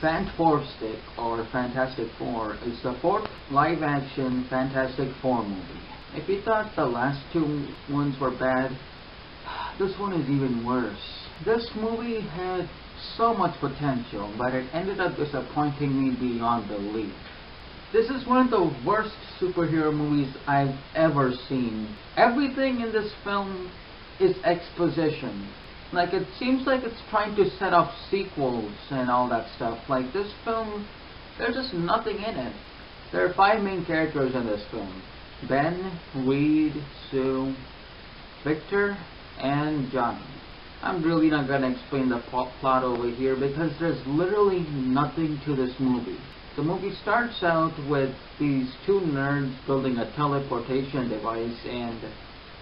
Fantastic or Fantastic Four is the fourth live-action Fantastic Four movie. If you thought the last two ones were bad, this one is even worse. This movie had so much potential, but it ended up disappointing me beyond belief. This is one of the worst superhero movies I've ever seen. Everything in this film is exposition. Like, it seems like it's trying to set up sequels and all that stuff. Like, this film, there's just nothing in it. There are 5 main characters in this film: Ben, Reed, Sue, Victor, and Johnny. I'm really not gonna explain the plot over here because there's literally nothing to this movie. The movie starts out with these 2 nerds building a teleportation device, and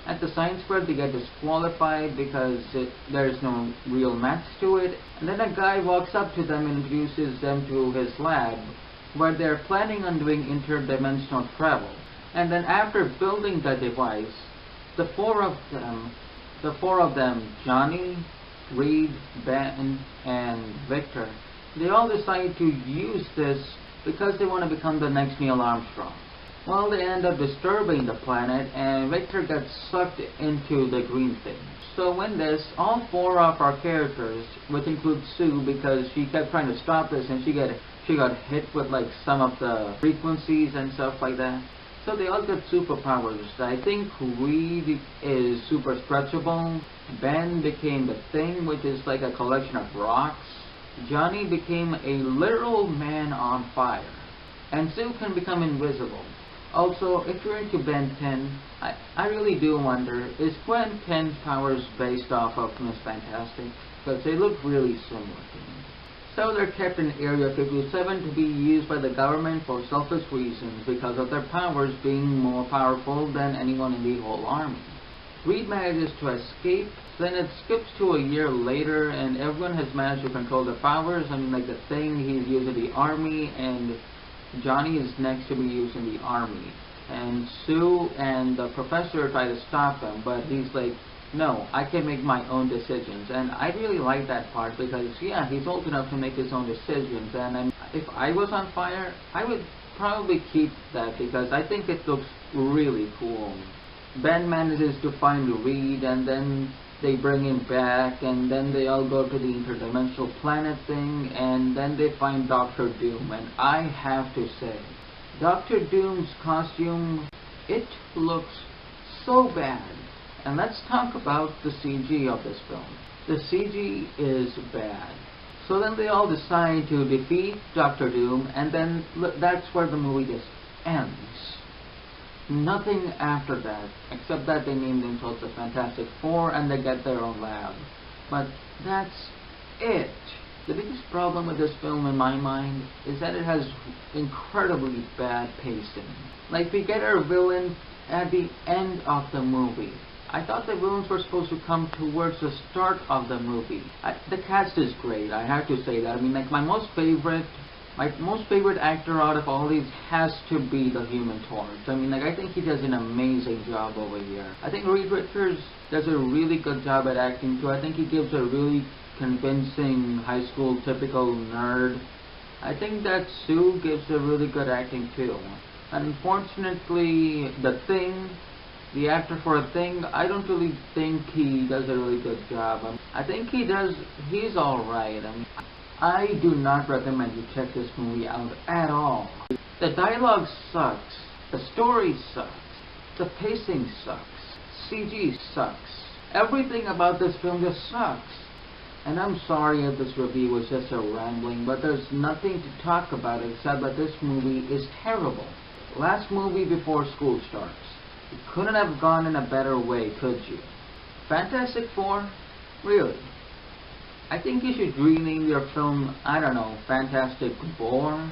at the science fair they get disqualified because there's no real match to it. And then a guy walks up to them and introduces them to his lab where they're planning on doing interdimensional travel. And then after building the device, the four of them, Johnny, Reed, Ben, and Victor, they all decide to use this because they want to become the next Neil Armstrong. Well, they end up disturbing the planet, and Victor gets sucked into the green thing. So in this, all 4 of our characters, which includes Sue, because she kept trying to stop this, and she got hit with like some of the frequencies and stuff like that. So they all get superpowers. I think Reed is super stretchable. Ben became the Thing, which is like a collection of rocks. Johnny became a literal man on fire. And Sue can become invisible. Also, if you're into Ben 10, I really do wonder, is Gwen 10's powers based off of Miss Fantastic? Because they look really similar to me. So they're kept in Area 57 to be used by the government for selfish reasons because of their powers being more powerful than anyone in the whole army. Reed manages to escape, then it skips to a year later and everyone has managed to control their powers. I mean, like the Thing, he's using the army, and Johnny is next to be used in the army. And Sue and the professor try to stop him, but he's like, no, I can make my own decisions. And I really like that part because, yeah, he's old enough to make his own decisions. And if I was on fire, I would probably keep that because I think it looks really cool. Ben manages to find Reed, and then they bring him back, and then they all go to the interdimensional planet thing, and then they find Dr. Doom. And I have to say, Dr. Doom's costume, it looks so bad. And let's talk about the CG of this film. The CG is bad. So then they all decide to defeat Dr. Doom, and then that's where the movie just ends. Nothing after that, except that they name themselves the Fantastic Four and they get their own lab. But that's it. The biggest problem with this film in my mind is that it has incredibly bad pacing. Like, we get our villain at the end of the movie. I thought the villains were supposed to come towards the start of the movie. The cast is great, I have to say that. I mean, like, my most favorite actor out of all these has to be the Human Torch. I mean, like, I think he does an amazing job over here. I think Reed Richards does a really good job at acting too. I think he gives a really convincing high school typical nerd. I think that Sue gives a really good acting too. Unfortunately, the Thing, the actor for a Thing, I don't really think he does a really good job. I think he's alright. I mean, I do not recommend you check this movie out at all. The dialogue sucks, the story sucks, the pacing sucks, CG sucks. Everything about this film just sucks. And I'm sorry if this review was just a rambling, but there's nothing to talk about except that this movie is terrible. Last movie before school starts. You couldn't have gone in a better way, could you? Fantastic Four? Really? I think you should rename your film, I don't know, Fantastic Four?